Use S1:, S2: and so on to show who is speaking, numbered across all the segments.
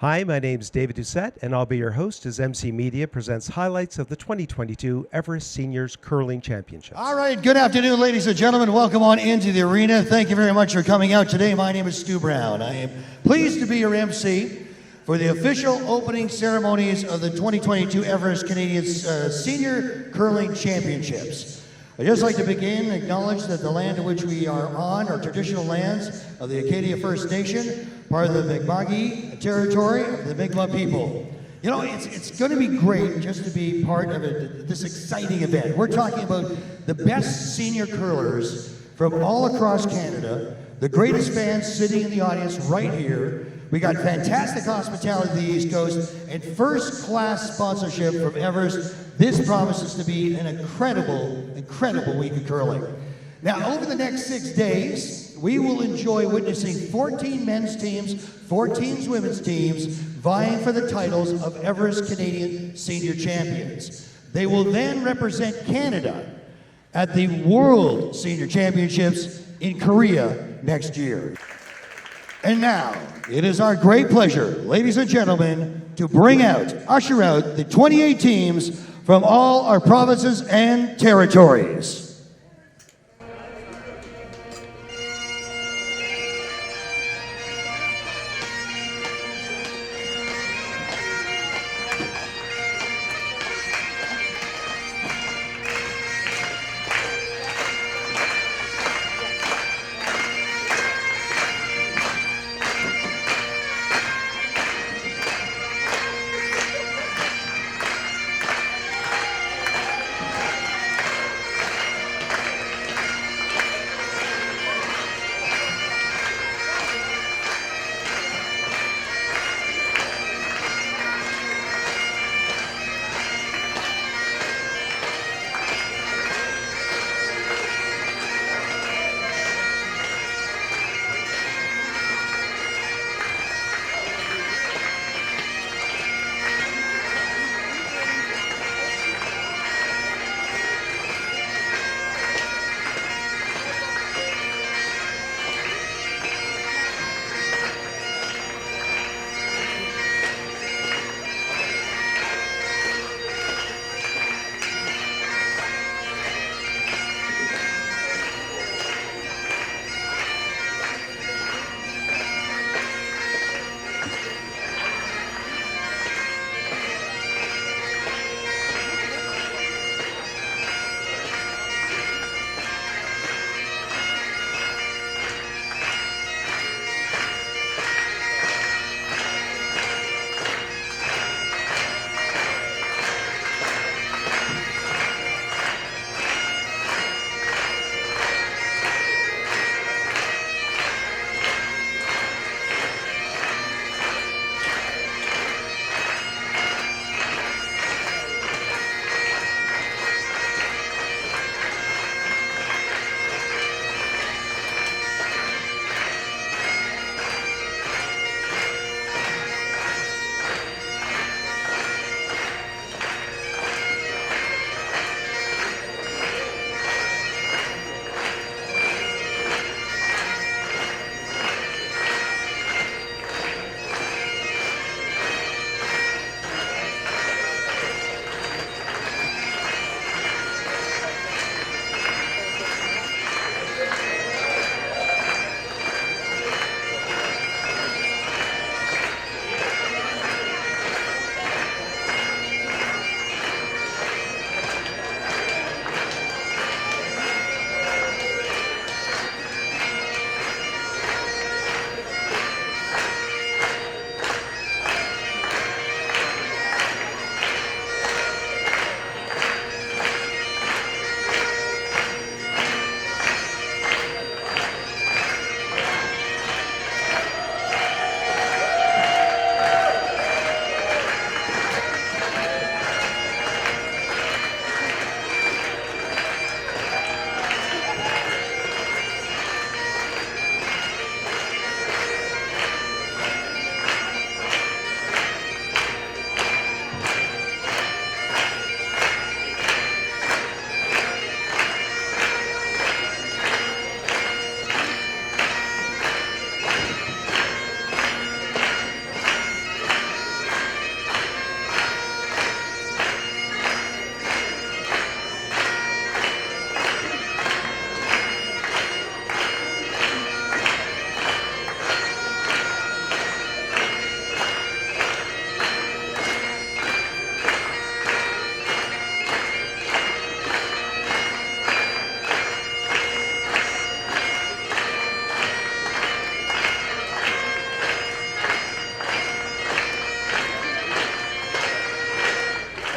S1: Hi, my name's David Doucette, and I'll be your host as MC Media presents highlights of the 2022 Everest Seniors Curling Championships.
S2: All right, good afternoon, ladies and gentlemen. Welcome on into the arena. Thank you very much for coming out today. My name is Stu Brown. I am pleased to be your MC for the official opening ceremonies of the 2022 Everest Canadians Senior Curling Championships. I'd just like to begin and acknowledge that the land in which we are on are traditional lands of the Acadia First Nation, part of the Mi'kmaq territory of the Mi'kmaq people. You know, it's going to be great just to be part of this exciting event. We're talking about the best senior curlers from all across Canada, the greatest fans sitting in the audience right here. We got fantastic hospitality to the East Coast and first-class sponsorship from Everest. This promises to be an incredible week of curling. Now, over the next 6 days, we will enjoy witnessing 14 men's teams, 14 women's teams vying for the titles of Everest Canadian Senior Champions. They will then represent Canada at the World Senior Championships in Korea next year. And now, it is our great pleasure, ladies and gentlemen, to usher out the 28 teams from all our provinces and territories.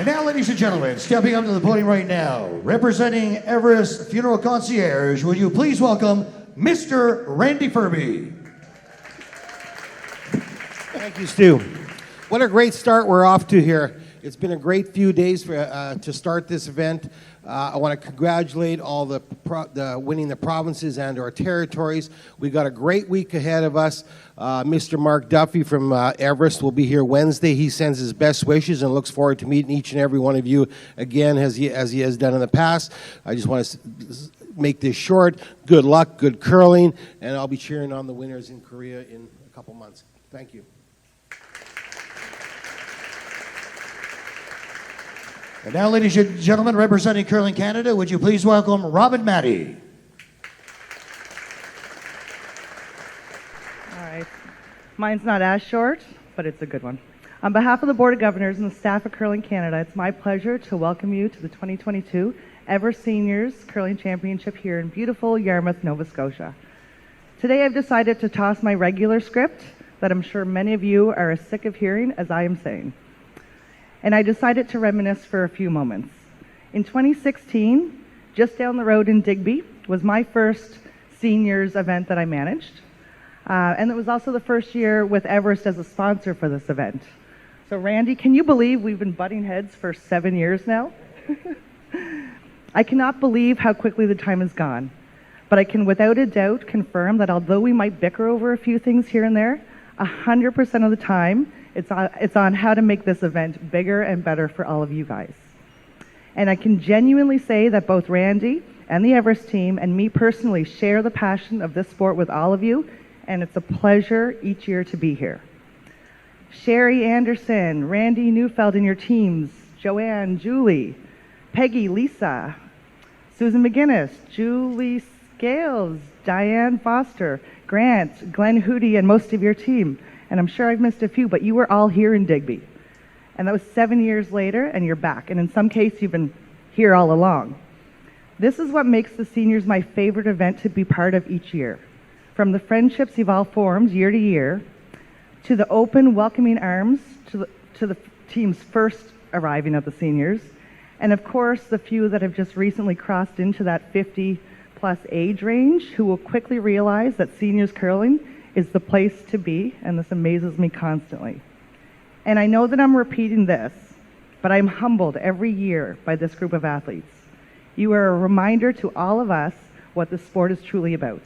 S2: And now, ladies and gentlemen, stepping up to the podium right now, representing Everest Funeral Concierge, would you please welcome Mr. Randy Furby.
S3: Thank you, Stu. What a great start we're off to here. It's been a great few days to start this event. I want to congratulate all the winning the provinces and our territories. We got a great week ahead of us. Mr. Mark Duffy from Everest will be here Wednesday. He sends his best wishes and looks forward to meeting each and every one of you again as he has done in the past. I just want to make this short. Good luck, good curling, and I'll be cheering on the winners in Korea in a couple months. Thank you.
S2: And now, ladies and gentlemen, representing Curling Canada, would you please welcome Robin Matty.
S4: All right. Mine's not as short, but it's a good one. On behalf of the Board of Governors and the staff of Curling Canada, it's my pleasure to welcome you to the 2022 Everest Seniors Curling Championship here in beautiful Yarmouth, Nova Scotia. Today I've decided to toss my regular script that I'm sure many of you are as sick of hearing as I am saying. And I decided to reminisce for a few moments. In 2016, just down the road in Digby, was my first seniors event that I managed. And it was also the first year with Everest as a sponsor for this event. So Randy, can you believe we've been butting heads for 7 years now? I cannot believe how quickly the time has gone. But I can without a doubt confirm that although we might bicker over a few things here and there, 100% of the time, it's on how to make this event bigger and better for all of you guys. And I can genuinely say that both Randy and the Everest team and me personally share the passion of this sport with all of you, and it's a pleasure each year to be here. Sherry Anderson, Randy Neufeld and your teams, Joanne, Julie, Peggy, Lisa, Susan McGinnis, Julie Scales, Diane Foster, Grant, Glenn Hootie, and most of your team. And I'm sure I've missed a few, but you were all here in Digby. And that was 7 years later, and you're back. And in some cases, you've been here all along. This is what makes the seniors my favorite event to be part of each year. From the friendships you've all formed year to year, to the open, welcoming arms, to the team's first arriving at the seniors, and of course, the few that have just recently crossed into that 50-plus age range who will quickly realize that seniors curling is the place to be, and this amazes me constantly. And I know that I'm repeating this, but I'm humbled every year by this group of athletes. You are a reminder to all of us what this sport is truly about.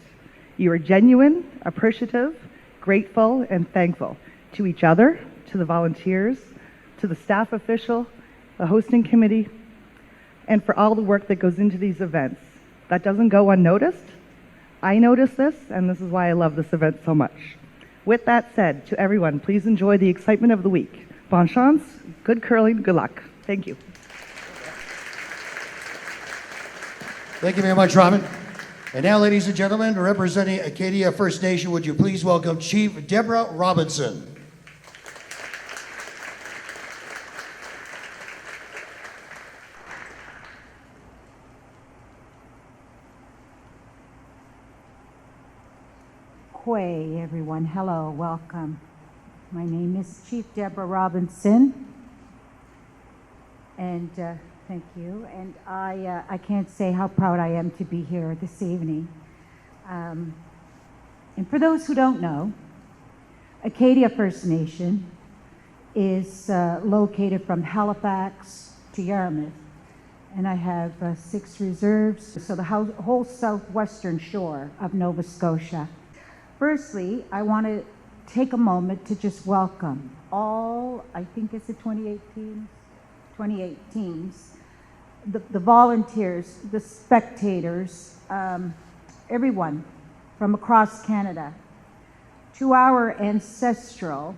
S4: You are genuine, appreciative, grateful, and thankful to each other, to the volunteers, to the staff official, the hosting committee, and for all the work that goes into these events. That doesn't go unnoticed. I notice this, and this is why I love this event so much. With that said, to everyone, please enjoy the excitement of the week. Bon chance, good curling, good luck. Thank you.
S2: Thank you very much, Robin. And now, ladies and gentlemen, representing Acadia First Nation, would you please welcome Chief Deborah Robinson.
S5: Ahoy, everyone. Hello, welcome. My name is Chief Deborah Robinson, and thank you. And I can't say how proud I am to be here this evening. And for those who don't know, Acadia First Nation is located from Halifax to Yarmouth, and I have 6 reserves, so the whole southwestern shore of Nova Scotia. Firstly, I want to take a moment to just welcome all, I think it's the 28 teams, the volunteers, the spectators, everyone from across Canada to our ancestral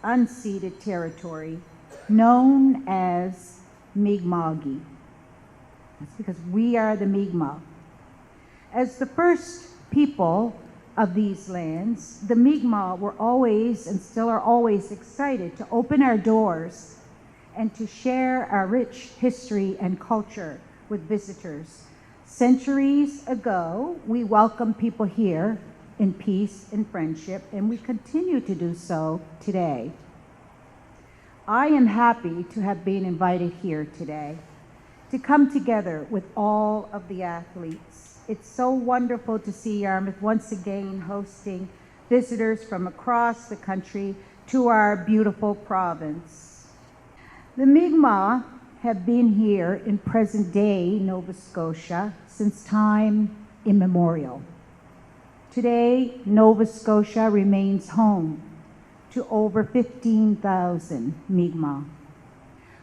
S5: unceded territory known as Mi'kma'ki. That's because we are the Mi'kmaq. As the first people of these lands, the Mi'kmaq were always and still are always excited to open our doors and to share our rich history and culture with visitors. Centuries ago, we welcomed people here in peace and friendship, and we continue to do so today. I am happy to have been invited here today to come together with all of the athletes. It's so wonderful to see Yarmouth once again hosting visitors from across the country to our beautiful province. The Mi'kmaq have been here in present-day Nova Scotia since time immemorial. Today, Nova Scotia remains home to over 15,000 Mi'kmaq.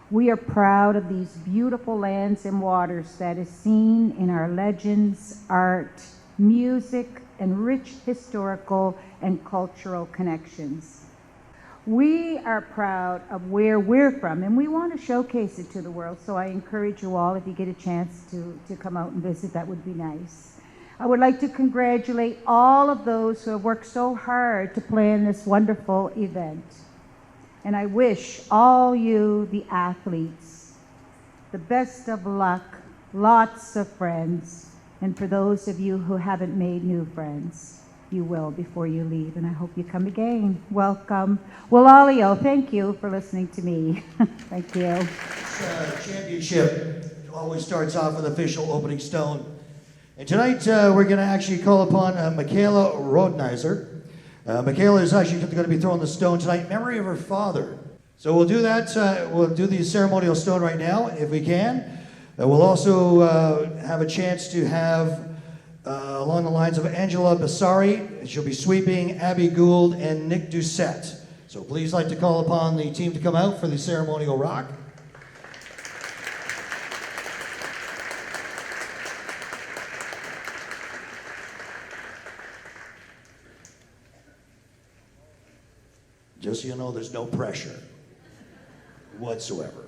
S5: We are proud of these beautiful lands and waters that is seen in our legends, art, music, and rich historical and cultural connections. We are proud of where we're from, and we want to showcase it to the world, so I encourage you all, if you get a chance to come out and visit, that would be nice. I would like to congratulate all of those who have worked so hard to plan this wonderful event. And I wish all you, the athletes, the best of luck, lots of friends, and for those of you who haven't made new friends, you will before you leave, and I hope you come again. Welcome. Walalio, thank you for listening to me. Thank you.
S2: This championship always starts off with official opening stone. And tonight we're going to actually call upon Michaela Rodenizer. Michaela is actually going to be throwing the stone tonight in memory of her father. So we'll do that. We'll do the ceremonial stone right now, if we can. We'll also have a chance to have, along the lines of Angela Bassari, she'll be sweeping, Abby Gould, and Nick Doucette. So please like to call upon the team to come out for the ceremonial rock. Just so you know, there's no pressure whatsoever.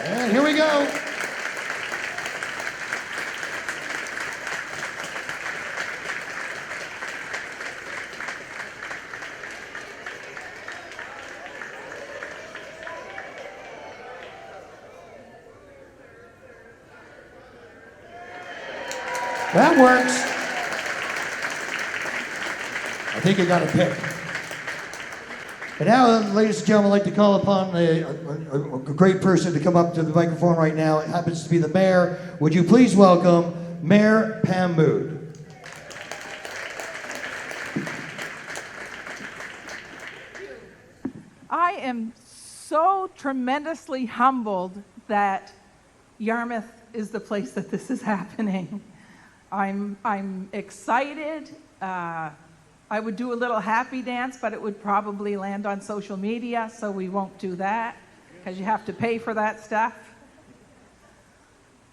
S2: And here we go. That works. I think you got a pick. And now, ladies and gentlemen, I'd like to call upon a great person to come up to the microphone right now. It happens to be the mayor. Would you please welcome Mayor Pam Mood?
S6: I am so tremendously humbled that Yarmouth is the place that this is happening. I'm excited. I would do a little happy dance, but it would probably land on social media, so we won't do that because you have to pay for that stuff.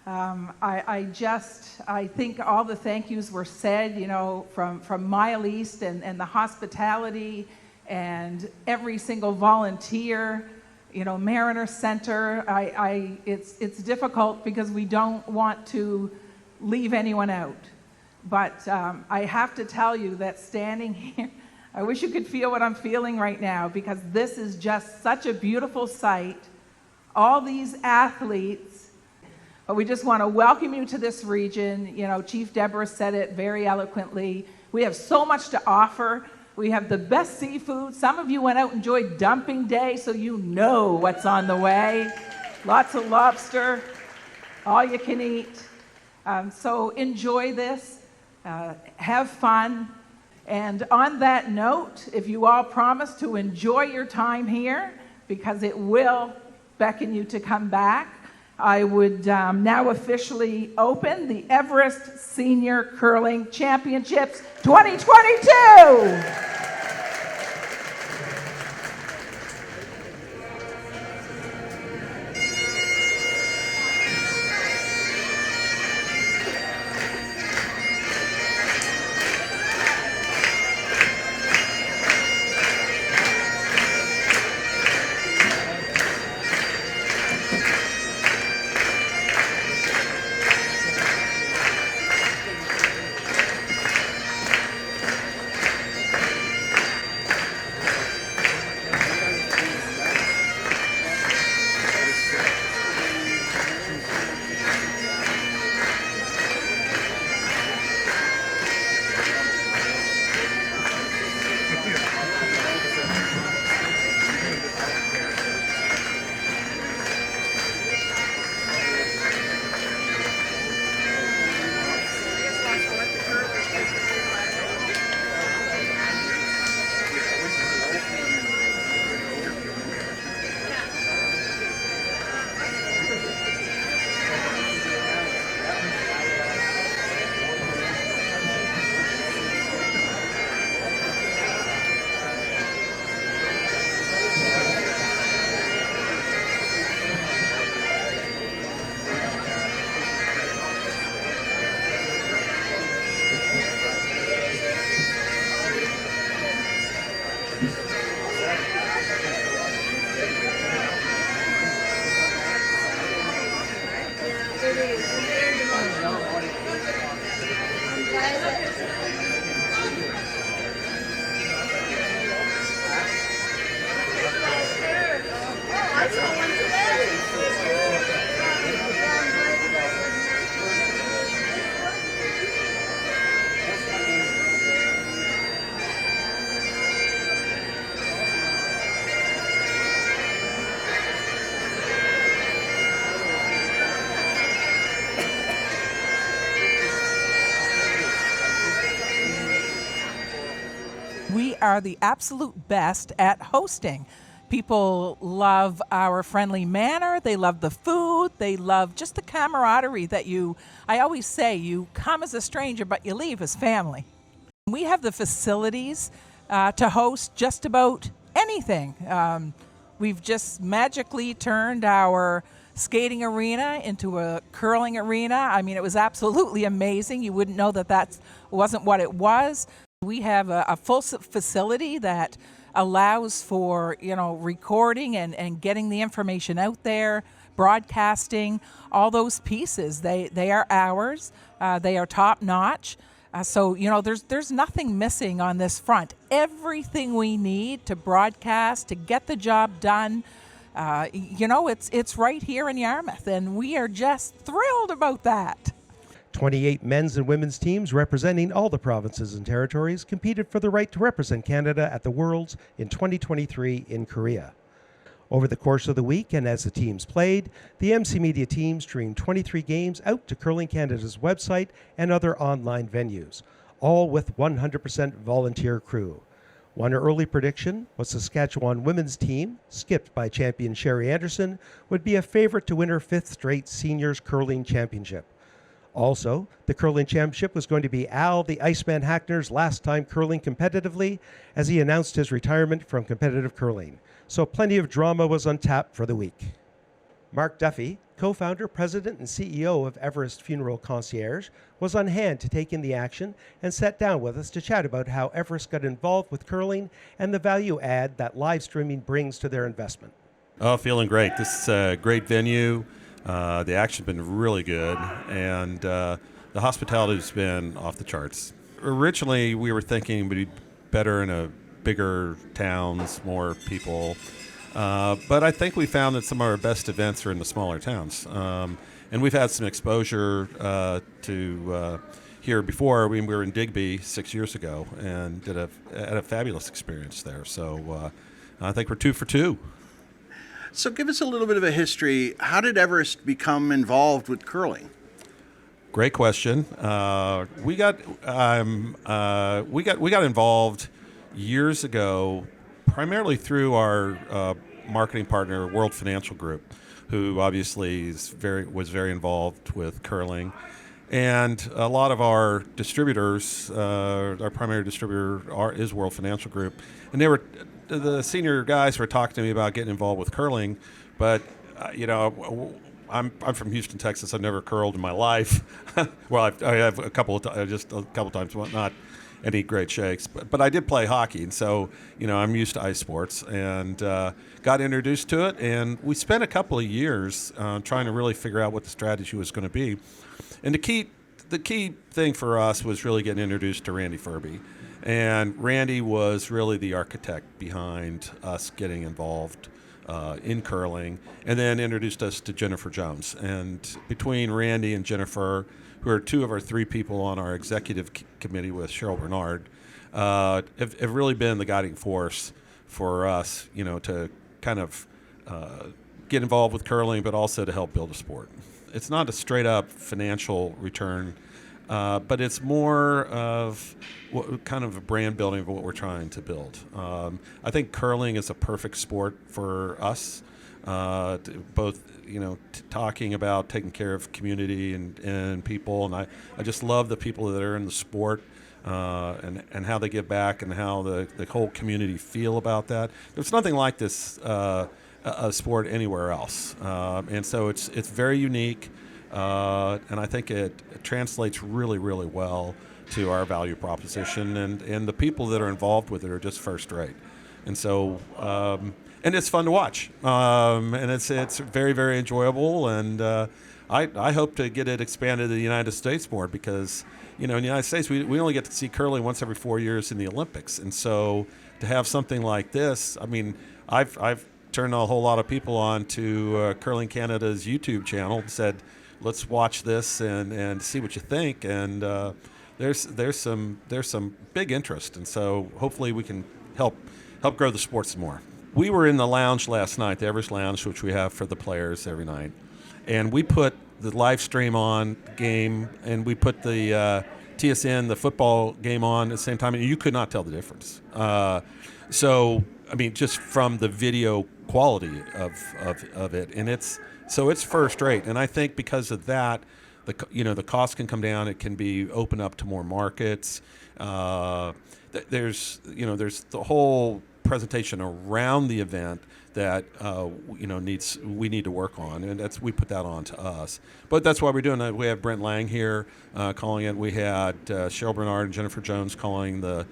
S6: I think all the thank yous were said, you know, from Mile East and the hospitality and every single volunteer, you know, Mariner Center. It's difficult because we don't want to leave anyone out. But I have to tell you that standing here, I wish you could feel what I'm feeling right now, because this is just such a beautiful sight. All these athletes, but we just want to welcome you to this region. You know, Chief Deborah said it very eloquently. We have so much to offer. We have the best seafood. Some of you went out and enjoyed dumping day, so you know what's on the way. Lots of lobster, all you can eat. So enjoy this. Have fun. And on that note, if you all promise to enjoy your time here, because it will beckon you to come back, I would now officially open the Everest Senior Curling Championships 2022. are the absolute best at hosting. People love our friendly manner. They love the food. They love just the camaraderie that I always say, you come as a stranger, but you leave as family. We have the facilities to host just about anything. We've just magically turned our skating arena into a curling arena. I mean, it was absolutely amazing. You wouldn't know that wasn't what it was. We have a full facility that allows for, recording and getting the information out there, broadcasting, all those pieces. They are ours. They are top notch. So there's nothing missing on this front. Everything we need to broadcast, to get the job done, it's right here in Yarmouth, and we are just thrilled about that.
S1: 28 men's and women's teams representing all the provinces and territories competed for the right to represent Canada at the Worlds in 2023 in Korea. Over the course of the week and as the teams played, the MC Media team streamed 23 games out to Curling Canada's website and other online venues, all with 100% volunteer crew. One early prediction was Saskatchewan women's team, skipped by champion Sherry Anderson, would be a favorite to win her 5th straight Seniors Curling Championship. Also, the curling championship was going to be Al the Iceman Hackner's last time curling competitively, as he announced his retirement from competitive curling. So plenty of drama was on tap for the week. Mark Duffy, co-founder, president, and CEO of Everest Funeral Concierge, was on hand to take in the action and sat down with us to chat about how Everest got involved with curling and the value add that live streaming brings to their investment.
S7: Oh, feeling great. This is a great venue. The action's been really good, and the hospitality's been off the charts. Originally, we were thinking it would be better in a bigger towns, more people. But I think we found that some of our best events are in the smaller towns. And we've had some exposure to here before. We were in Digby 6 years ago and had a fabulous experience there. So I think we're 2 for 2.
S8: So give us a little bit of a history. How did Everest become involved with curling?
S7: Great question. We got involved years ago, primarily through our marketing partner, World Financial Group, who obviously was very involved with curling. And a lot of our distributors, our primary distributor is World Financial Group, and the senior guys were talking to me about getting involved with curling, but I'm from Houston, Texas. I've never curled in my life. Well, I have just a couple times, but not any great shakes. But I did play hockey, and so I'm used to ice sports, and got introduced to it. And we spent a couple of years trying to really figure out what the strategy was going to be. And the key thing for us was really getting introduced to Randy Furby. And Randy was really the architect behind us getting involved in curling, and then introduced us to Jennifer Jones. And between Randy and Jennifer, who are 2 of our 3 people on our executive committee with Cheryl Bernard, have really been the guiding force for us, to kind of get involved with curling, but also to help build a sport. It's not a straight-up financial return, but it's more of kind of a brand building of what we're trying to build. I think curling is a perfect sport for us, both talking about taking care of community and people, and I just love the people that are in the sport. And how they give back and how the whole community feel about that. There's nothing like this a sport anywhere else, and so it's very unique, and I think it translates really, really well to our value proposition, and the people that are involved with it are just first rate, and so and it's fun to watch, and it's very, very enjoyable, and I hope to get it expanded to the United States more, because in the United States we only get to see curling once every 4 years in the Olympics, and so to have something like this, I mean, I've turned a whole lot of people on to Curling Canada's YouTube channel and said, let's watch this and see what you think, and there's some big interest, and so hopefully we can help grow the sport some more. We were in the lounge last night, the Everest Lounge, which we have for the players every night, and we put the live stream on game, and we put the TSN, the football game on at the same time, and you could not tell the difference. So, I mean, just from the video quality of it, and it's first rate. And I think because of that, the cost can come down. It can be open up to more markets. There's the whole presentation around the event that we need to work on, and we put that on to us. But that's why we're doing it. We have Brent Lang here calling it. We had Cheryl Bernard and Jennifer Jones calling the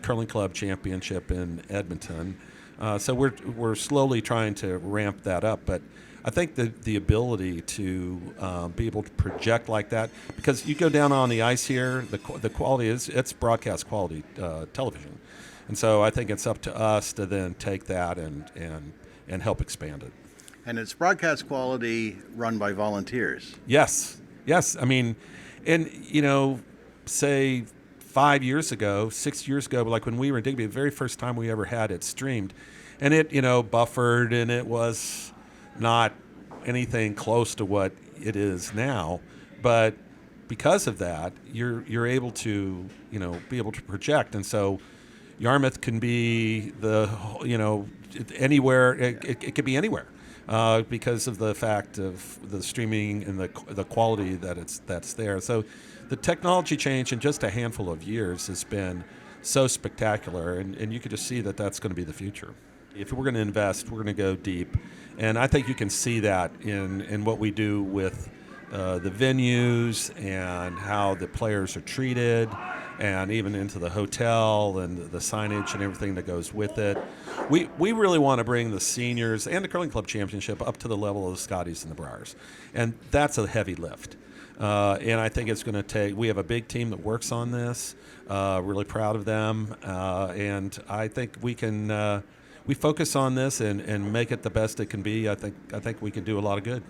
S7: Curling Club Championship in Edmonton. So we're slowly trying to ramp that up, but I think the ability to be able to project like that, because you go down on the ice here, the quality it's broadcast quality television, and so I think it's up to us to then take that and help expand it.
S8: And it's broadcast quality run by volunteers.
S7: Yes. I mean, and say 5 years ago, 6 years ago, like when we were in Digby, the very first time we ever had it streamed, and it buffered, and it was not anything close to what it is now, but because of that, you're able to be able to project, and so Yarmouth can be anywhere. It could be anywhere because of the fact of the streaming and the quality that's there. So the technology change in just a handful of years has been so spectacular, and you could just see that that's going to be the future. If we're going to invest, we're going to go deep, and I think you can see that in what we do with the venues and how the players are treated, and even into the hotel and the signage and everything that goes with it. We really want to bring the seniors and the Curling Club Championship up to the level of the Scotties and the Briars, and that's a heavy lift. And I think it's going to take. We have a big team that works on this. Really proud of them, and I think we can. We focus on this and make it the best it can be. I think we can do a lot of good.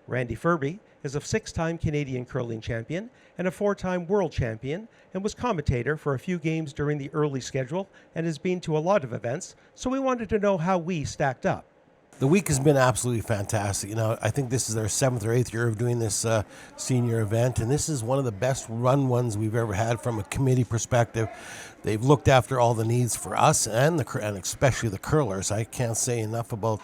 S1: Randy Furby is a 6-time Canadian curling champion and a 4-time world champion, and was commentator for a few games during the early schedule and has been to a lot of events, so we wanted to know how we stacked up.
S3: The week has been absolutely fantastic. I think this is our 7th or 8th year of doing this senior event, and this is one of the best run ones we've ever had from a committee perspective. They've looked after all the needs for us and especially the curlers. I can't say enough about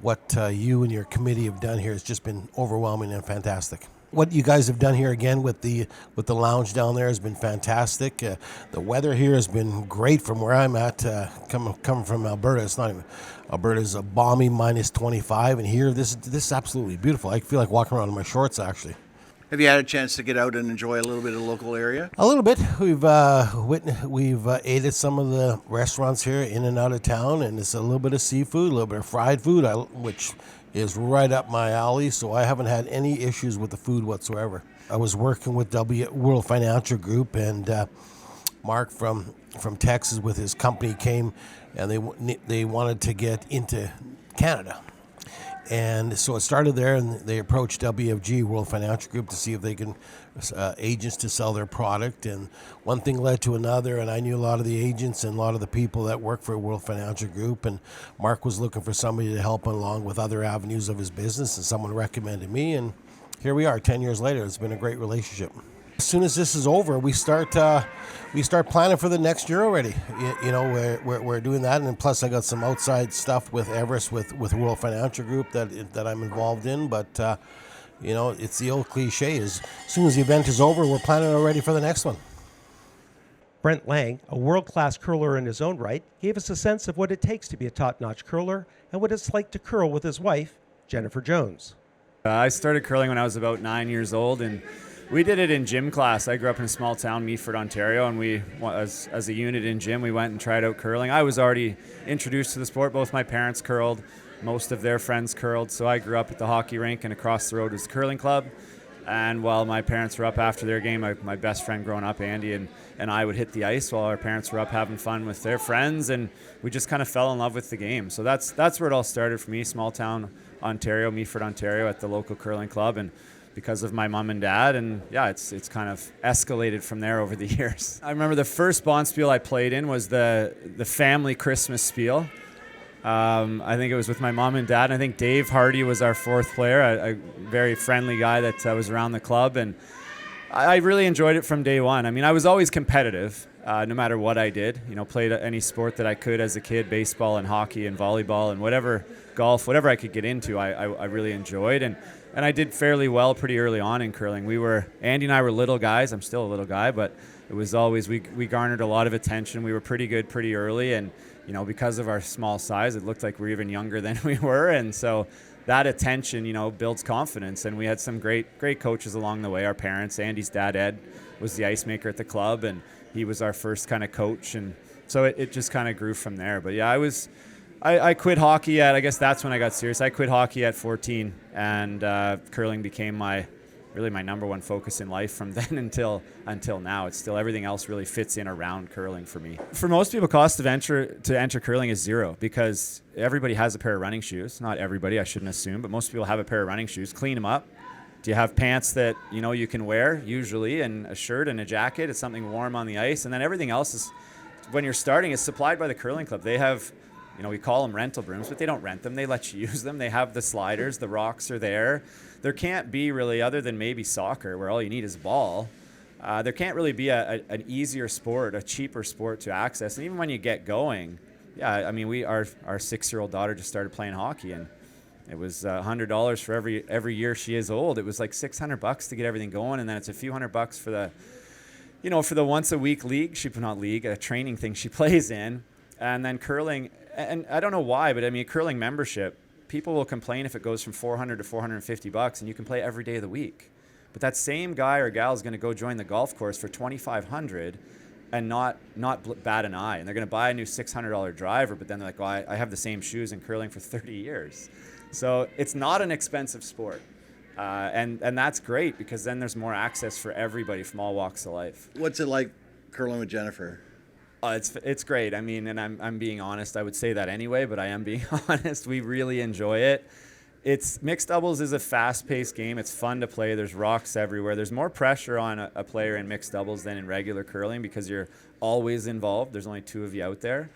S3: what you and your committee have done here. It's just been overwhelming and fantastic. What you guys have done here again with the lounge down there has been fantastic. The weather here has been great from where I'm at. Coming from Alberta, it's not even. Alberta's a balmy minus 25, and here this is absolutely beautiful. I feel like walking around in my shorts actually.
S8: Have you had a chance to get out and enjoy a little bit of the local area?
S3: A little bit. We've ate at some of the restaurants here in and out of town, and it's a little bit of seafood, a little bit of fried food, which is right up my alley. So I haven't had any issues with the food whatsoever. I was working with World Financial Group, and Mark from Texas with his company came, and they wanted to get into Canada. And so it started there, and they approached WFG, World Financial Group, to see if they can agents to sell their product. And one thing led to another, and I knew a lot of the agents and a lot of the people that work for World Financial Group. And Mark was looking for somebody to help him along with other avenues of his business, and someone recommended me. And here we are, 10 years later. It's been a great relationship. As soon as this is over, we start planning for the next year already. We're doing that, and then plus I got some outside stuff with Everest with World Financial Group that I'm involved in. But it's the old cliche: as soon as the event is over, we're planning already for the next one.
S1: Brent Lang, a world-class curler in his own right, gave us a sense of what it takes to be a top-notch curler and what it's like to curl with his wife, Jennifer Jones.
S9: I started curling when I was about 9 years old, and we did it in gym class. I grew up in a small town, Meaford, Ontario, and we, as a unit in gym, we went and tried out curling. I was already introduced to the sport. Both my parents curled. Most of their friends curled. So I grew up at the hockey rink, and across the road was the curling club. And while my parents were up after their game, my best friend growing up, Andy, and I would hit the ice while our parents were up having fun with their friends, and we just kind of fell in love with the game. So that's where it all started for me, small town Ontario, Meaford, Ontario, at the local curling club. And because of my mom and dad, and yeah, it's kind of escalated from there over the years. I remember the first bonspiel I played in was the family Christmas spiel. I think it was with my mom and dad. I think Dave Hardy was our fourth player, a very friendly guy that was around the club, and I really enjoyed it from day one. I mean, I was always competitive, no matter what I did. You know, played any sport that I could as a kid, baseball and hockey and volleyball and whatever, golf, whatever I could get into, I really enjoyed. And I did fairly well pretty early on in curling. Andy and I were little guys. I'm still a little guy, but it was always, we garnered a lot of attention. We were pretty good pretty early. And, you know, because of our small size, it looked like we were even younger than we were. And so that attention, you know, builds confidence. And we had some great coaches along the way. Our parents, Andy's dad, Ed, was the ice maker at the club, and he was our first kind of coach. And so it just kind of grew from there. But yeah, I quit hockey I guess that's when I got serious. I quit hockey at 14, and curling became my number one focus in life from then until now. It's still, everything else really fits in around curling for me. For most people, cost of to enter curling is zero, because everybody has a pair of running shoes. Not everybody, I shouldn't assume, but most people have a pair of running shoes. Clean them up. Do you have pants that you can wear usually, and a shirt and a jacket? It's something warm on the ice, and then everything else is, when you're starting, is supplied by the curling club. They have, we call them rental brooms, but they don't rent them. They let you use them. They have the sliders. The rocks are there. There can't be really, other than maybe soccer, where all you need is a ball, there can't really be an easier sport, a cheaper sport to access. And even when you get going, yeah, I mean, our 6-year-old daughter just started playing hockey, and it was $100 for every year she is old. It was like $600 to get everything going, and then it's a few $100 for the once a week league. A training thing she plays in, and then curling. And I don't know why, but I mean, curling membership, people will complain if it goes from $400 to $450, and you can play every day of the week. But that same guy or gal is going to go join the golf course for $2,500 and not bat an eye. And they're going to buy a new $600 driver, but then they're like, well, I have the same shoes in curling for 30 years. So it's not an expensive sport. And that's great, because then there's more access for everybody from all walks of life.
S8: What's it like curling with Jennifer?
S9: It's great. I mean, and I'm being honest. I would say that anyway, but I am being honest. We really enjoy it. Mixed doubles is a fast-paced game. It's fun to play. There's rocks everywhere. There's more pressure on a player in mixed doubles than in regular curling, because you're always involved. There's only two of you out there.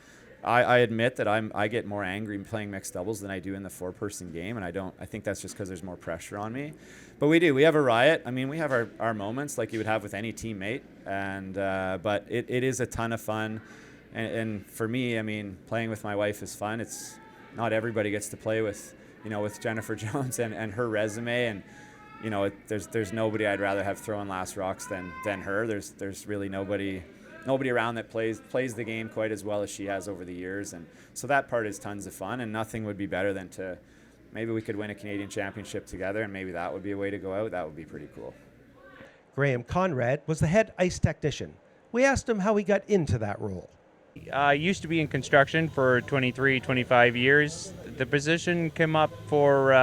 S9: I admit that I get more angry playing mixed doubles than I do in the 4-person game, and I think that's just because there's more pressure on me. But we have a riot. I mean, we have our moments like you would have with any teammate, and but it is a ton of fun. And for me, I mean, playing with my wife is fun. It's not everybody gets to play with Jennifer Jones and her resume, and there's nobody I'd rather have throwing last rocks than her. There's really nobody around that plays the game quite as well as she has over the years, and so that part is tons of fun. And nothing would be better than to maybe we could win a Canadian championship together, and maybe that would be a way to go out. That would be pretty cool.
S1: Graham Conrad was the head ice technician. We asked him how he got into that role.
S10: I used to be in construction for 23, 25 years. The position came up for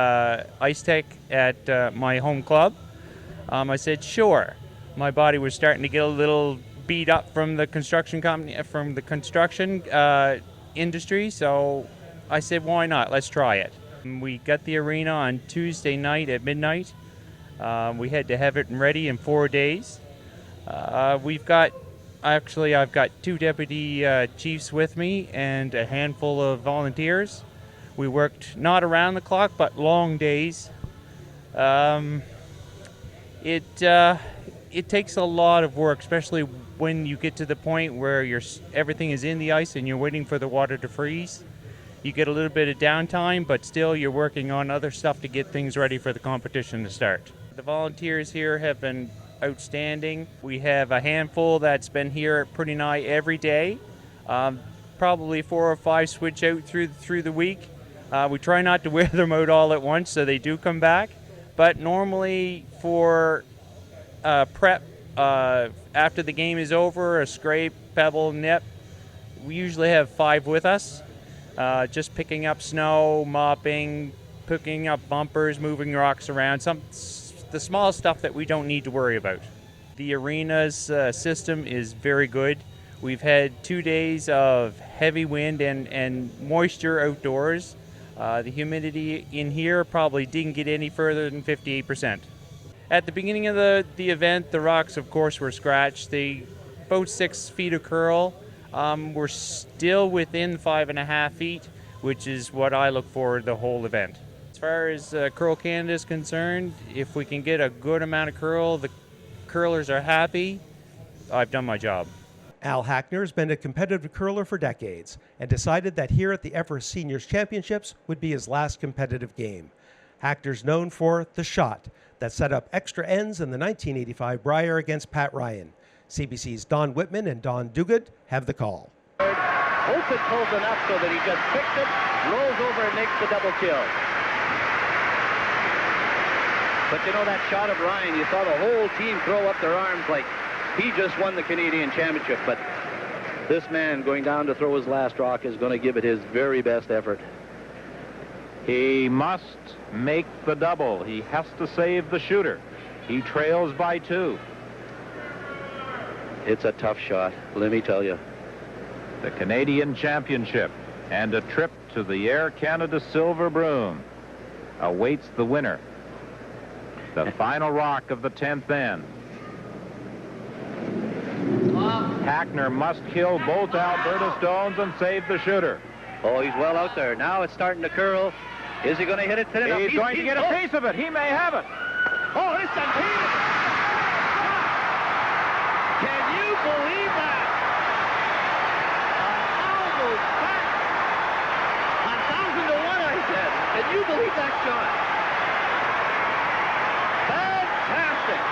S10: ice tech at my home club. I said, sure. My body was starting to get a little beat up from the construction industry, so I said, why not? Let's try it. We got the arena on Tuesday night at midnight. We had to have it ready in 4 days. I've got 2 deputy chiefs with me and a handful of volunteers. We worked not around the clock, but long days. It takes a lot of work, especially when you get to the point where everything is in the ice and you're waiting for the water to freeze. You get a little bit of downtime, but still you're working on other stuff to get things ready for the competition to start. The volunteers here have been outstanding. We have a handful that's been here pretty nigh every day. Probably 4 or 5 switch out through the week. We try not to wear them out all at once, so they do come back. But normally for prep, after the game is over, a scrape, pebble, nip, we usually have 5 with us. Just picking up snow, mopping, picking up bumpers, moving rocks around, the small stuff that we don't need to worry about. The arena's system is very good. We've had 2 days of heavy wind and moisture outdoors. The humidity in here probably didn't get any further than 58%. At the beginning of the event, the rocks, of course, were scratched. About 6 feet of curl. We're still within 5.5 feet, which is what I look for the whole event. As far as Curl Canada is concerned, if we can get a good amount of curl, curlers are happy, I've done my job.
S1: Al Hackner has been a competitive curler for decades and decided that here at the Everest Seniors Championships would be his last competitive game. Hackner's known for the shot that set up extra ends in the 1985 Brier against Pat Ryan. CBC's Don Whitman and Don Duguid have the call.
S11: Hopes it pulls enough so that he just picks it, rolls over and makes the double kill. But you know, that shot of Ryan, you saw the whole team throw up their arms like he just won the Canadian Championship. But this man going down to throw his last rock is going to give it his very best effort.
S12: He must make the double. He has to save the shooter. He trails by 2.
S11: It's a tough shot, let me tell you.
S12: The Canadian Championship and a trip to the Air Canada Silver Broom awaits the winner. The final rock of the 10th end. Hackner must kill both Alberta Stones and save the shooter.
S11: Oh, he's well out there. Now it's starting to curl. Is he going to hit it today?
S12: He's going to get a piece of it. He may have it.
S11: Oh, listen. Can you believe that? Almost back. 1,000 to 1, I said. Can you believe that shot? Fantastic.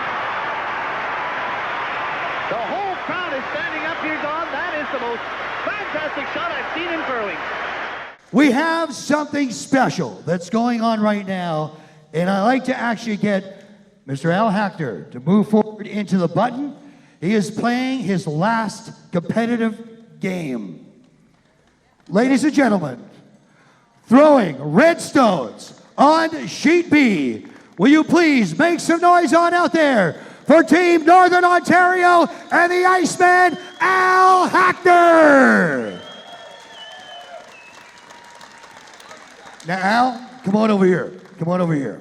S11: The whole crowd is standing up here, Don. That is the most fantastic shot I've seen in curling.
S2: We have something special that's going on right now, and I'd like to actually get Mr. Al Hackner to move forward into the button. He is playing his last competitive game. Ladies and gentlemen, throwing red stones on sheet B. Will you please make some noise on out there for Team Northern Ontario and the Iceman, Al Hackner. Now, Al, come on over here. Come on over here.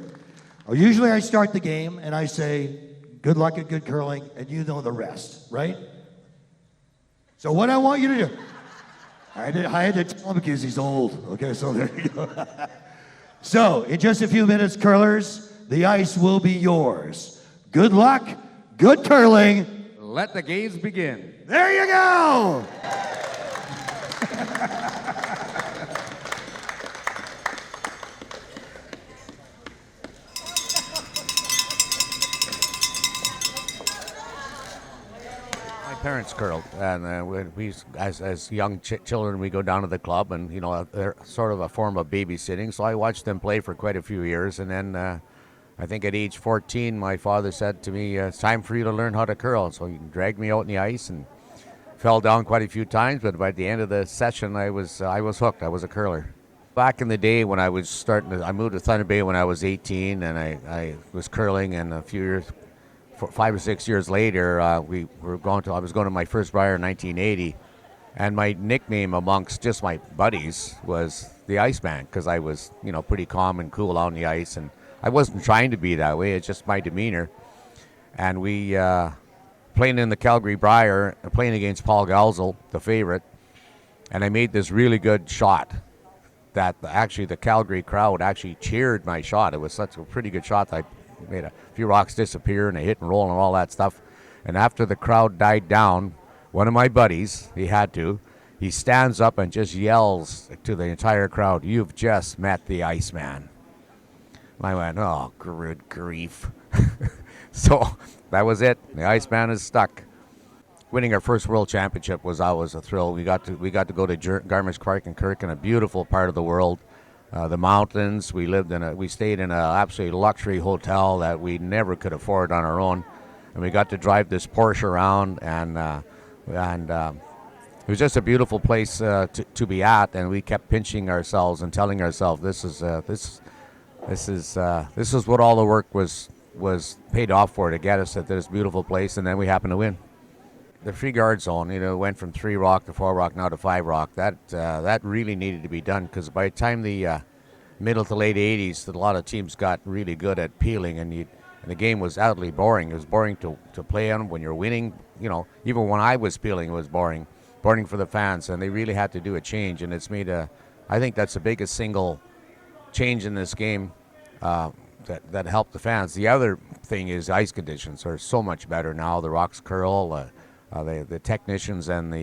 S2: Well, usually I start the game and I say, good luck at good curling, and you know the rest, right? So what I want you to do, I had to tell him because he's old. Okay, so there you go. So, in just a few minutes, curlers, the ice will be yours. Good luck, good curling.
S13: Let the games begin.
S2: There you go.
S13: Parents curled, and we as young children, we go down to the club, and you know, they're sort of a form of babysitting. So I watched them play for quite a few years, and then I think at age 14, my father said to me, "It's time for you to learn how to curl." So he dragged me out in the ice and fell down quite a few times. But by the end of the session, I was hooked. I was a curler. Back in the day when I was I moved to Thunder Bay when I was 18, and I was curling, and a few years. 5 or 6 years later, I was going to my first Brier in 1980, and my nickname amongst just my buddies was the Iceman, because I was, you know, pretty calm and cool on the ice, and I wasn't trying to be that way. It's just my demeanor. And we playing in the Calgary Brier, playing against Paul Galzel, the favorite, and I made this really good shot that actually the Calgary crowd actually cheered my shot. It was such a pretty good shot that I made a few rocks disappear and a hit and roll and all that stuff. And after the crowd died down, one of my buddies, he stands up and just yells to the entire crowd, "You've just met the Iceman." I went, "Oh, good grief." So that was it. The Iceman is stuck. Winning our first world championship was always a thrill. We got to go to Garmisch and Kirk, in a beautiful part of the world. The mountains. We stayed in an absolutely luxury hotel that we never could afford on our own, and we got to drive this Porsche around, and it was just a beautiful place to be at. And we kept pinching ourselves and telling ourselves, this is what all the work was paid off for, to get us at this beautiful place, and then we happened to win. The free guard zone, went from 3 rock to 4 rock, now to 5 rock. That really needed to be done, because by the time the middle to late 80s, a lot of teams got really good at peeling, and the game was utterly boring. It was boring to play on when you're winning. Even when I was peeling, it was boring for the fans, and they really had to do a change. And it's made I think that's the biggest single change in this game that help the fans. The other thing is ice conditions are so much better now. The rocks curl, the technicians and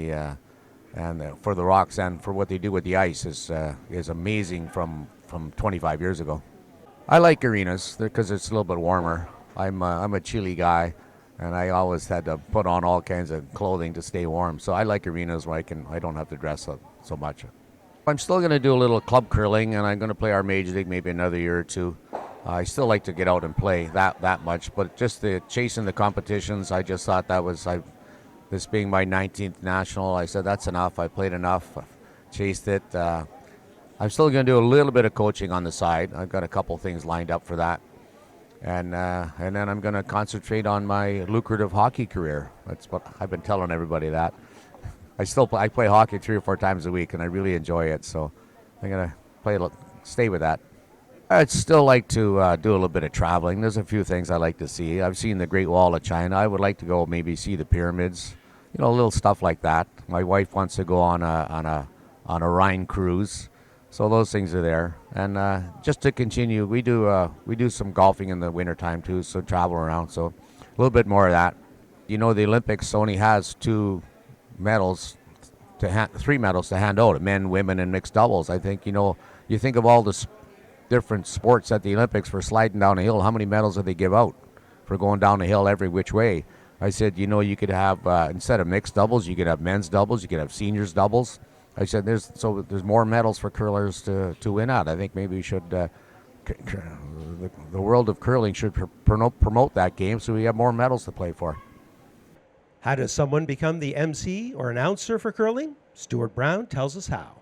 S13: for the rocks and for what they do with the ice is amazing from 25 years ago. I like arenas because it's a little bit warmer. I'm a chilly guy, and I always had to put on all kinds of clothing to stay warm. So I like arenas where I don't have to dress so much. I'm still going to do a little club curling, and I'm going to play our major league maybe another year or two. I still like to get out and play that much, but just the chasing the competitions, I just thought that was this being my 19th national. I said that's enough. I played enough, chased it. I'm still going to do a little bit of coaching on the side. I've got a couple things lined up for that, and then I'm going to concentrate on my lucrative hockey career. That's what I've been telling everybody that. I play hockey 3 or 4 times a week, and I really enjoy it. So I'm gonna stay with that. I'd still like to do a little bit of traveling. There's a few things I like to see. I've seen the Great Wall of China. I would like to go maybe see the pyramids. Little stuff like that. My wife wants to go on a Rhine cruise, so those things are there. And just to continue, we do some golfing in the wintertime too, so travel around. So a little bit more of that. The Olympics only has 3 medals to hand out, men, women, and mixed doubles. I think, you think of all the different sports at the Olympics for sliding down a hill, how many medals do they give out for going down a hill every which way? I said, you could have, instead of mixed doubles, you could have men's doubles, you could have seniors doubles. I said, there's more medals for curlers to win out. I think maybe we should, the world of curling should promote that game so we have more medals to play for.
S1: How does someone become the MC or announcer for curling? Stuart Brown tells us how.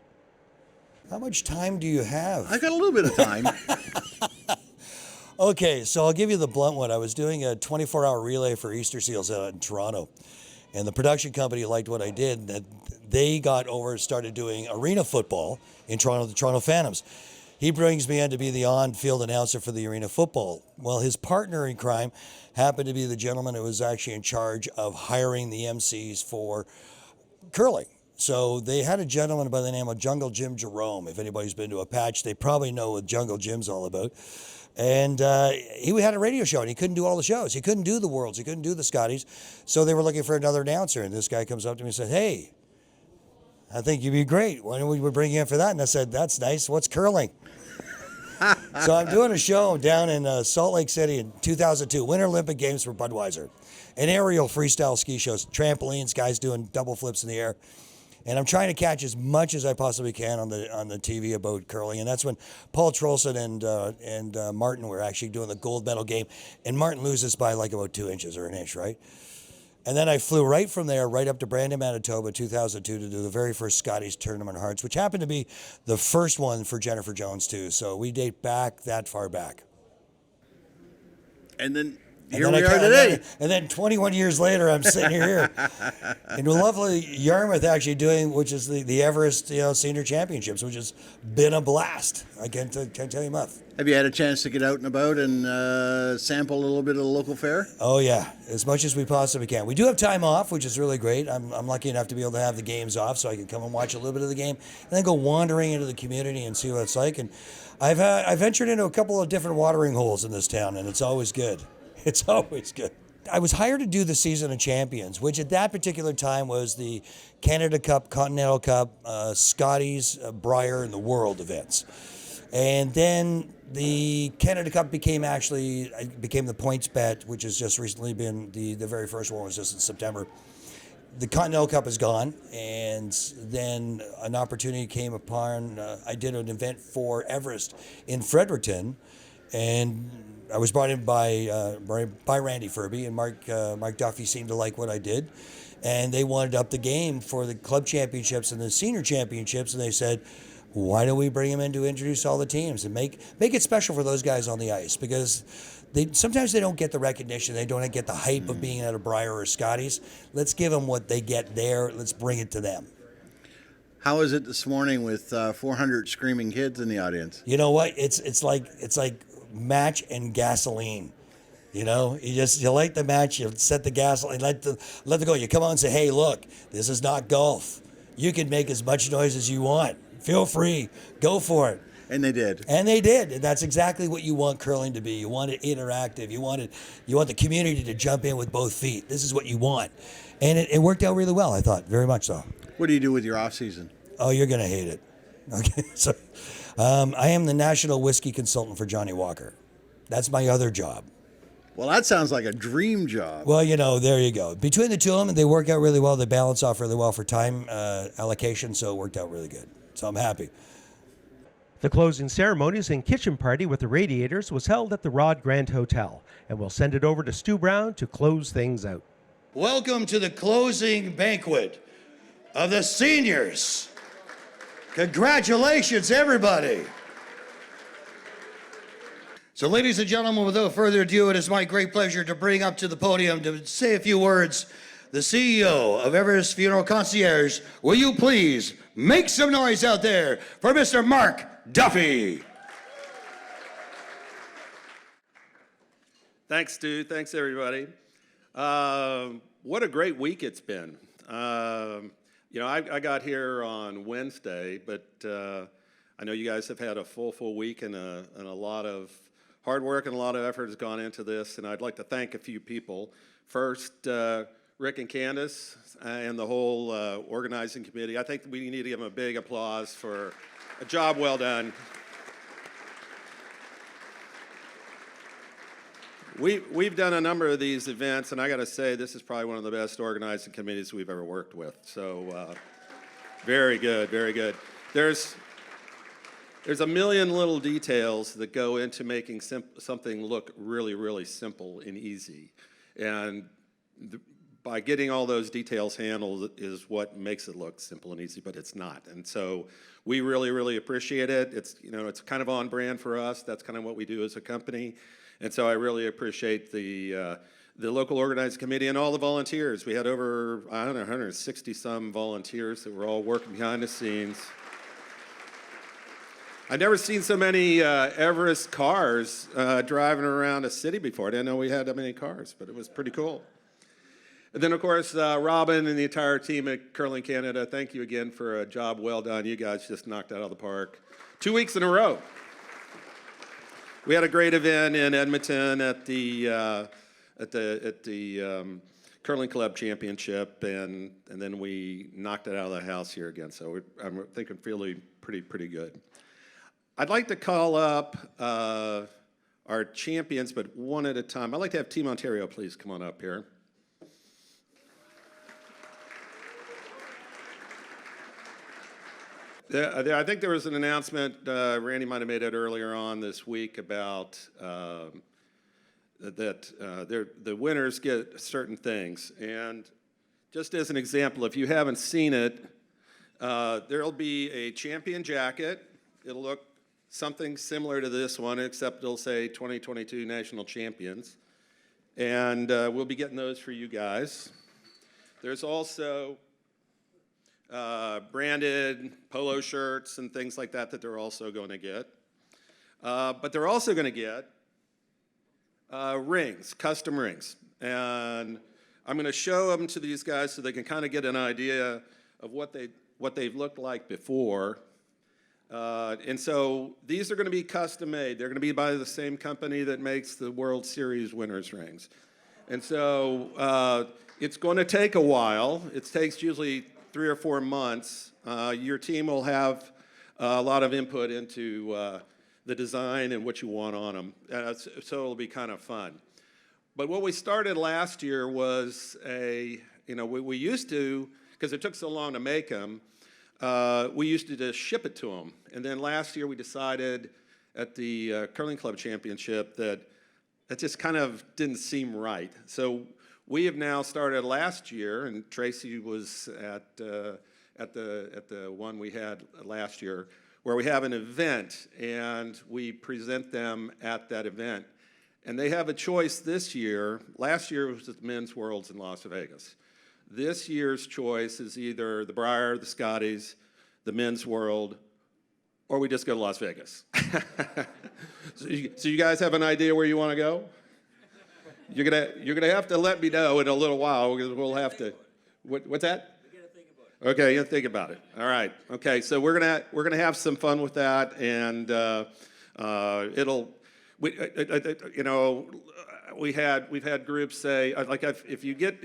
S2: How much time do you have?
S8: I got a little bit of time.
S2: Okay, so I'll give you the blunt one. I was doing a 24-hour relay for Easter Seals out in Toronto, and the production company liked what I did. That they got over and started doing arena football in Toronto, the Toronto Phantoms. He brings me in to be the on-field announcer for the arena football. Well, his partner in crime happened to be the gentleman who was actually in charge of hiring the MCs for curling. So they had a gentleman by the name of Jungle Jim Jerome. If anybody's been to a patch, they probably know what Jungle Jim's all about. And he had a radio show, and he couldn't do all the shows. He couldn't do the Worlds. He couldn't do the Scotties. So they were looking for another announcer. And this guy comes up to me and said, "Hey, I think you'd be great. Why don't we bring you in for that?" And I said, "That's nice. What's curling?" So I'm doing a show down in Salt Lake City in 2002, Winter Olympic Games for Budweiser. An aerial freestyle ski shows, trampolines, guys doing double flips in the air. And I'm trying to catch as much as I possibly can on the TV about curling. And that's when Paul Trolson and Martin were actually doing the gold medal game. And Martin loses by like about 2 inches or an inch, right? And then I flew right from there, right up to Brandon, Manitoba, 2002, to do the very first Scotties Tournament of Hearts, which happened to be the first one for Jennifer Jones, too. So we date back that far back.
S8: And then here we are today.
S2: And then 21 years later, I'm sitting here in lovely Yarmouth, actually doing, which is the Everest, Senior Championships, which has been a blast. I can't tell you enough.
S8: Have you had a chance to get out and about and sample a little bit of the local fare?
S2: Oh yeah, as much as we possibly can. We do have time off, which is really great. I'm lucky enough to be able to have the games off, so I can come and watch a little bit of the game, and then go wandering into the community and see what it's like. And I've ventured into a couple of different watering holes in this town, and it's always good. It's always good. I was hired to do the Season of Champions, which at that particular time was the Canada Cup, Continental Cup, Scotties, Brier, and the World events. And then the Canada Cup became the points bet, which has just recently been the very first one was just in September. The Continental Cup is gone, and then an opportunity came upon. I did an event for Everest in Fredericton, and I was brought in by Randy Furby, and Mark Duffy seemed to like what I did, and they wanted to up the game for the club championships and the senior championships, and they said, why don't we bring him in to introduce all the teams and make it special for those guys on the ice, because sometimes they don't get the recognition, they don't get the hype of being at a Brier or Scotties. Let's give them what they get there. Let's bring it to them.
S8: How is it this morning with 400 screaming kids in the audience?
S2: You know what? It's like match and gasoline. You light the match, you set the gasoline, let them go. You come on and say, hey, look, this is not golf. You can make as much noise as you want. Feel free, go for it.
S8: And they did.
S2: And they did. And that's exactly what you want curling to be. You want it interactive. You want the community to jump in with both feet. This is what you want. And it worked out really well, I thought, very much so.
S8: What do you do with your off season?
S2: Oh, you're going to hate it. Okay, so I am the national whiskey consultant for Johnny Walker. That's my other job.
S8: Well, that sounds like a dream job.
S2: Well, there you go. Between the two of them, they work out really well. They balance off really well for time allocation, so it worked out really good. So I'm happy.
S1: The closing ceremonies and kitchen party with the Radiators was held at the Rod Grand Hotel, and we'll send it over to Stu Brown to close things out.
S2: Welcome to the closing banquet of the seniors. Congratulations, everybody. So, ladies and gentlemen, without further ado, it is my great pleasure to bring up to the podium to say a few words the CEO of Everest Funeral Concierge. Will you please make some noise out there for Mr. Mark Duffy?
S7: Thanks, Stu. Thanks, everybody. What a great week it's been. I got here on Wednesday, but I know you guys have had a full week and a lot of hard work and a lot of effort has gone into this, and I'd like to thank a few people. First, Rick and Candace and the whole organizing committee. I think we need to give them a big applause for a job well done. We've done a number of these events, and I got to say, this is probably one of the best organizing committees we've ever worked with. So, very good, very good. There's a million little details that go into making something look really, really simple and easy. And by getting all those details handled is what makes it look simple and easy, but it's not. And so we really, really appreciate it. It's kind of on brand for us. That's kind of what we do as a company. And so I really appreciate the local organizing committee and all the volunteers. We had over, 160 some volunteers that were all working behind the scenes. I've never seen so many Everest cars driving around a city before. I didn't know we had that many cars, but it was pretty cool. And then, of course, Robin and the entire team at Curling Canada, thank you again for a job well done. You guys just knocked it out of the park 2 weeks in a row. We had a great event in Edmonton at the Curling Club Championship, and then we knocked it out of the house here again. So I think I'm feeling pretty good. I'd like to call up our champions, but one at a time. I'd like to have Team Ontario please come on up here. I think there was an announcement, Randy might have made it earlier on this week, about the winners get certain things. And just as an example, if you haven't seen it, there'll be a champion jacket. It'll look something similar to this one, except it'll say 2022 National Champions. And we'll be getting those for you guys. There's also branded polo shirts and things like that they're also going to get. But they're also going to get rings, custom rings. And I'm going to show them to these guys so they can kind of get an idea of what they've looked like before. And so these are going to be custom made. They're going to be by the same company that makes the World Series winners rings. And so it's going to take a while. It takes usually 3 or 4 months. Your team will have a lot of input into the design and what you want on them. So it'll be kind of fun. But what we started last year was we used to, because it took so long to make them, we used to just ship it to them. And then last year we decided at the Curling Club Championship that just kind of didn't seem right. So we have now started last year, and Tracy was at the one we had last year, where we have an event and we present them at that event. And they have a choice this year. Last year was at the Men's Worlds in Las Vegas. This year's choice is either the Briar, the Scotties, the Men's World, or we just go to Las Vegas. So you guys have an idea where you want to go? You're gonna have to let me know in a little while because we'll have to. What's that? Okay, you think about it. All right. Okay, so we're gonna have some fun with that, and we've had groups say like if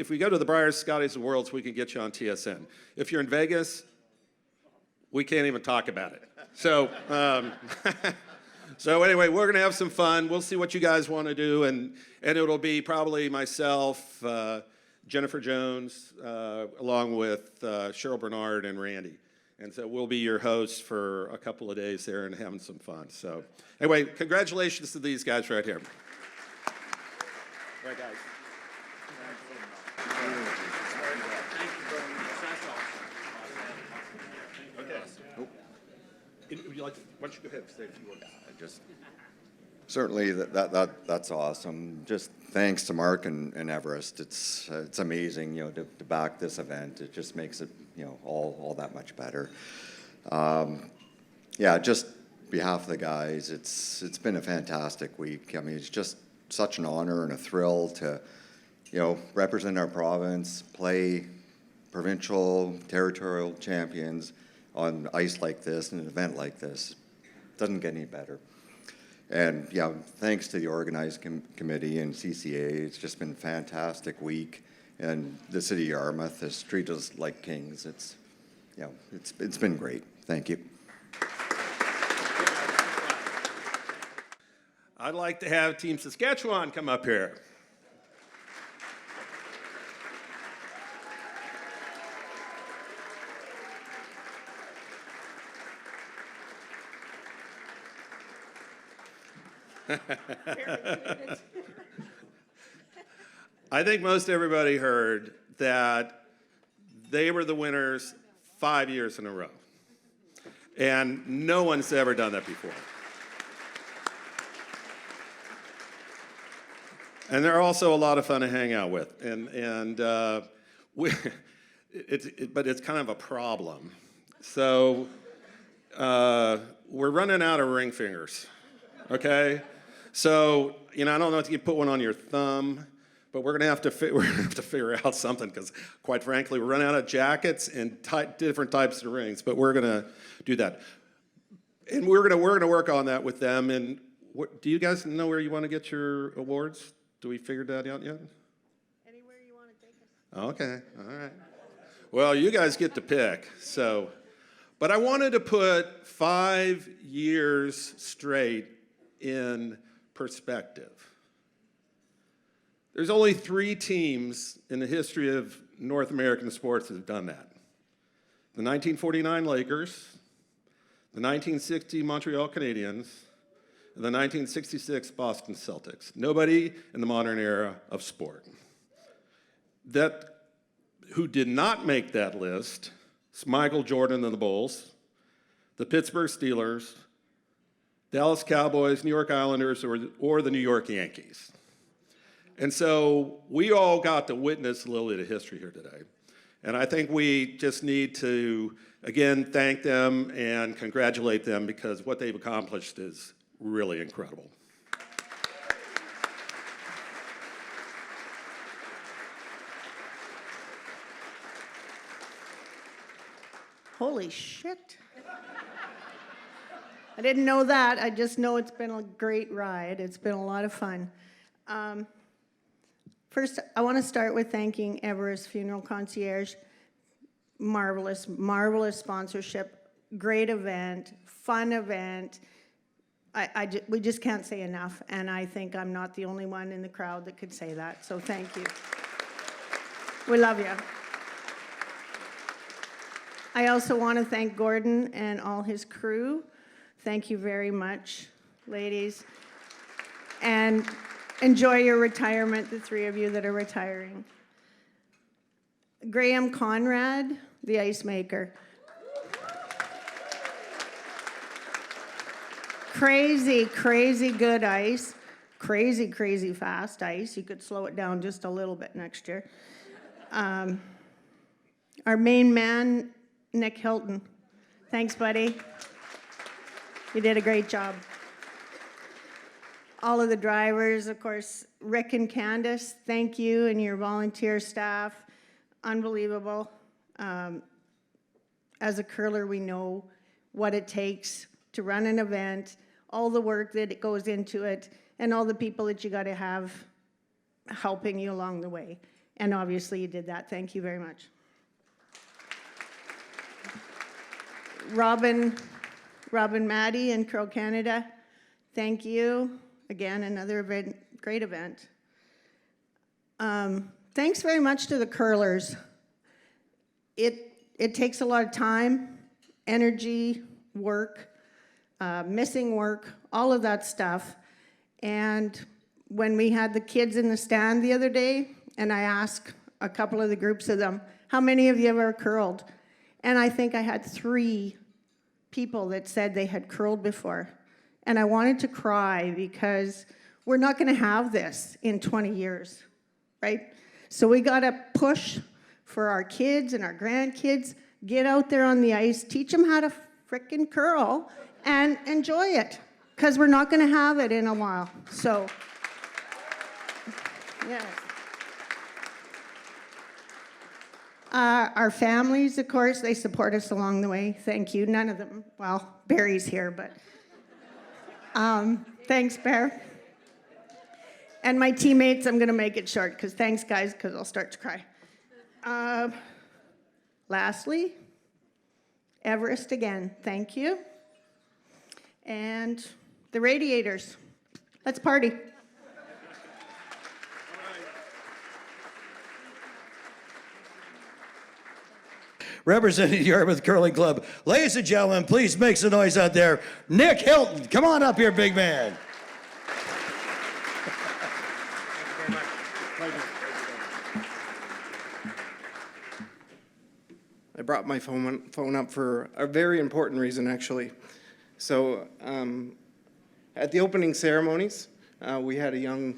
S7: we go to the Briars, Scotties, and Worlds, we can get you on TSN. If you're in Vegas, we can't even talk about it. So. So anyway, we're going to have some fun. We'll see what you guys want to do, and it'll be probably myself, Jennifer Jones, along with Cheryl Bernard and Randy. And so we'll be your hosts for a couple of days there and having some fun. So anyway, congratulations to these guys right here. All right, guys. Would you like to, why don't you go ahead and say a few words?
S14: Just certainly that's awesome. Just thanks to Mark and Everest. It's amazing, to back this event. It just makes it, all that much better. Just behalf of the guys, it's been a fantastic week. I mean, it's just such an honor and a thrill to, represent our province, play provincial, territorial champions on ice like this, an event like this. Doesn't get any better. And thanks to the organizing committee and CCA, it's just been a fantastic week. And the city of Yarmouth has treated us like kings. It's been great. Thank you.
S7: I'd like to have Team Saskatchewan come up here. I think most everybody heard that they were the winners 5 years in a row. And no one's ever done that before. And they're also a lot of fun to hang out with. But it's kind of a problem. So we're running out of ring fingers, okay? So, I don't know if you can put one on your thumb, but we're gonna have to figure out something, because quite frankly, we're running out of jackets and different types of rings, but we're gonna do that. And we're gonna work on that with them. And do you guys know where you want to get your awards? Do we figure that out yet?
S15: Anywhere you want to take us.
S7: Okay, all right. Well, you guys get to pick. So, but I wanted to put 5 years straight in perspective. There's only 3 teams in the history of North American sports that have done that. The 1949 Lakers, the 1960 Montreal Canadiens, and the 1966 Boston Celtics. Nobody in the modern era of sport. Who did not make that list is Michael Jordan and the Bulls, the Pittsburgh Steelers, Dallas Cowboys, New York Islanders, or the New York Yankees. And so we all got to witness a little bit of history here today. And I think we just need to, again, thank them and congratulate them, because what they've accomplished is really incredible.
S15: Holy shit. I didn't know that. I just know it's been a great ride. It's been a lot of fun. First, I want to start with thanking Everest Funeral Concierge. Marvelous, marvelous sponsorship. Great event, fun event. We just can't say enough, and I think I'm not the only one in the crowd that could say that, so thank you. We love you. I also want to thank Gordon and all his crew. Thank you very much, ladies. And enjoy your retirement, the 3 of you that are retiring. Graham Conrad, the ice maker. Crazy, crazy good ice. Crazy, crazy fast ice. You could slow it down just a little bit next year. Our main man, Nick Hilton. Thanks, buddy. You did a great job. All of the drivers, of course, Rick and Candace, thank you, and your volunteer staff. Unbelievable. as a curler, we know what it takes to run an event, all the work that it goes into it, and all the people that you got to have helping you along the way. And obviously you did that. Thank you very much. Robin Maddie in Curl Canada, thank you. Again, another event, great event. Thanks very much to the curlers. It takes a lot of time, energy, work, missing work, all of that stuff. And when we had the kids in the stand the other day, and I asked a couple of the groups of them, how many of you have ever curled? And I think I had 3 people that said they had curled before. And I wanted to cry because we're not going to have this in 20 years, right? So we got to push for our kids and our grandkids, get out there on the ice, teach them how to frickin' curl, and enjoy it, because we're not going to have it in a while. So, yes. Our families, of course, they support us along the way. Thank you. None of them, well, Barry's here, but thanks, Bear. And my teammates, I'm going to make it short, because thanks, guys, because I'll start to cry. Lastly, Everest again, thank you. And the radiators, let's party.
S2: Representing the Yarmouth Curling Club, ladies and gentlemen, please make some noise out there. Nick Hilton, come on up here, big man.
S16: I brought my phone up for a very important reason, actually. So at the opening ceremonies, we had a young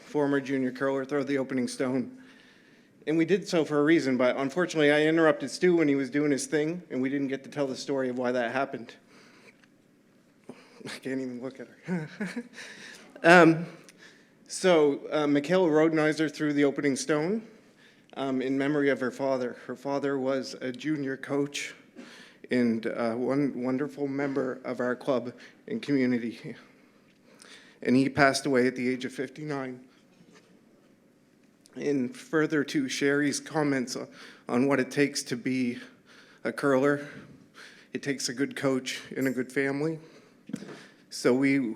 S16: former junior curler throw the opening stone. And we did so for a reason, but unfortunately I interrupted Stu when he was doing his thing, and we didn't get to tell the story of why that happened. I can't even look at her. Michaela Rodenizer threw the opening stone in memory of her father. Her father was a junior coach and one wonderful member of our club and community. And he passed away at the age of 59. And further to Sherry's comments on what it takes to be a curler, it takes a good coach and a good family. So we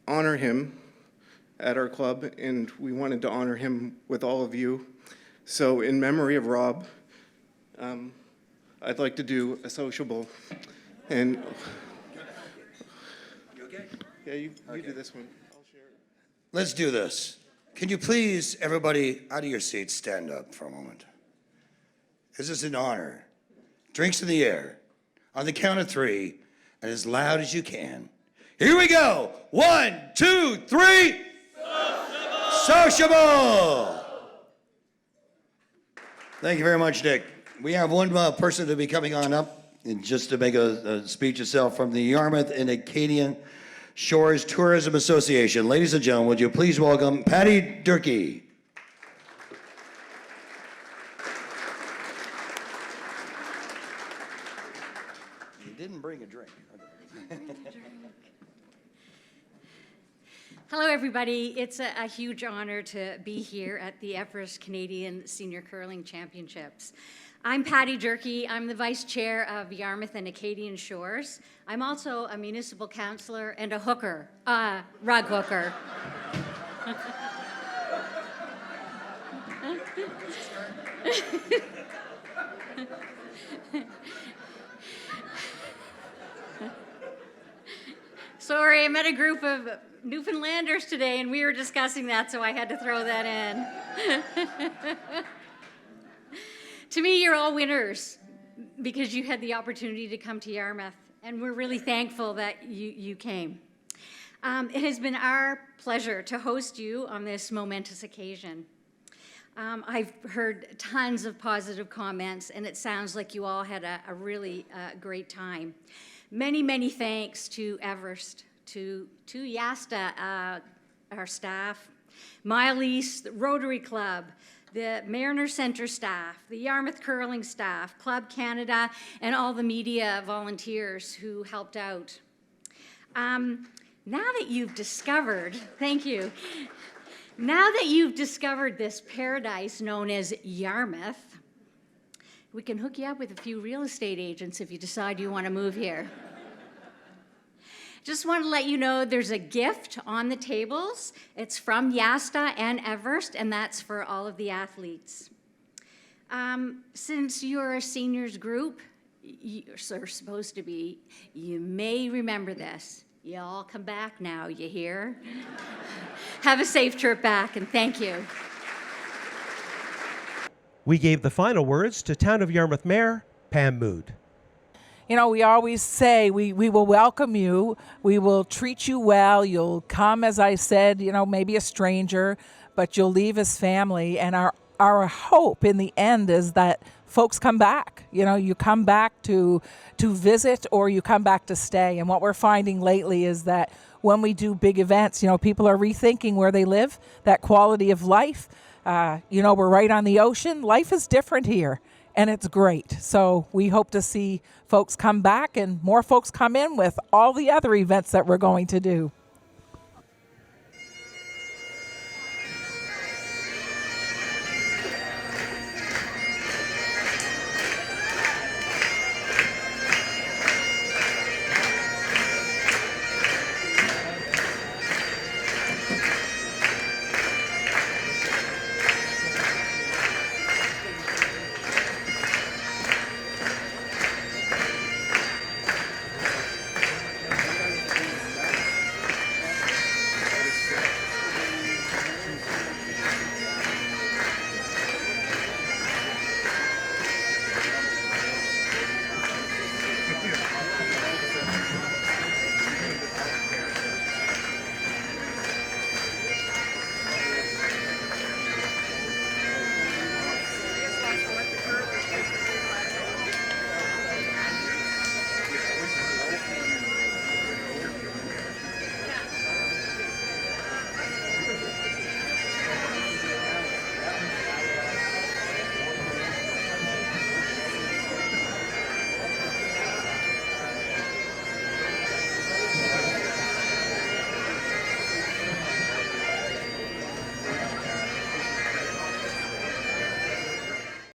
S16: honor him at our club, and we wanted to honor him with all of you. So in memory of Rob, I'd like to do a sociable. And
S2: you okay?
S16: Yeah, you do this one. I'll share it.
S2: Let's do this. Can you please, everybody, out of your seats, stand up for a moment? This is an honor. Drinks in the air. On the count of 3, and as loud as you can. Here we go. 1, 2, 3. Sociable! Thank you very much, Nick. We have one person to be coming on up, and just to make a speech itself from the Yarmouth and Acadian Shores Tourism Association. Ladies and gentlemen, would you please welcome Patty Durkee. You didn't bring a drink.
S17: Hello, everybody. It's a huge honor to be here at the Everest Canadian Senior Curling Championships. I'm Patty Durkee. I'm the Vice Chair of Yarmouth and Acadian Shores. I'm also a municipal councillor and a hooker, rug hooker. Sorry, I met a group of Newfoundlanders today, and we were discussing that, so I had to throw that in. To me, you're all winners because you had the opportunity to come to Yarmouth, and we're really thankful that you came. It has been our pleasure to host you on this momentous occasion. I've heard tons of positive comments, and it sounds like you all had a really great time. Many, many thanks to Everest, to Yasta, our staff, Mile East, the Rotary Club, the Mariner Center staff, the Yarmouth Curling staff, Club Canada, and all the media volunteers who helped out. Now that you've discovered, thank you, now that you've discovered this paradise known as Yarmouth, we can hook you up with a few real estate agents if you decide you want to move here. Just want to let you know there's a gift on the tables. It's from Yasta and Everest, and that's for all of the athletes. Since you're a seniors group, you're supposed to be, you may remember this. You all come back now, you hear? Have a safe trip back, and thank you.
S1: We gave the final words to Town of Yarmouth Mayor Pam Mood.
S18: You know, we always say we will welcome you, we will treat you well, you'll come, as I said, you know, maybe a stranger, but you'll leave as family. And our hope in the end is that folks come back. You know, you come back to visit or you come back to stay. And what we're finding lately is that when we do big events, you know, people are rethinking where they live, that quality of life. You know, we're right on the ocean. Life is different here, and it's great. So we hope to see folks come back and more folks come in with all the other events that we're going to do.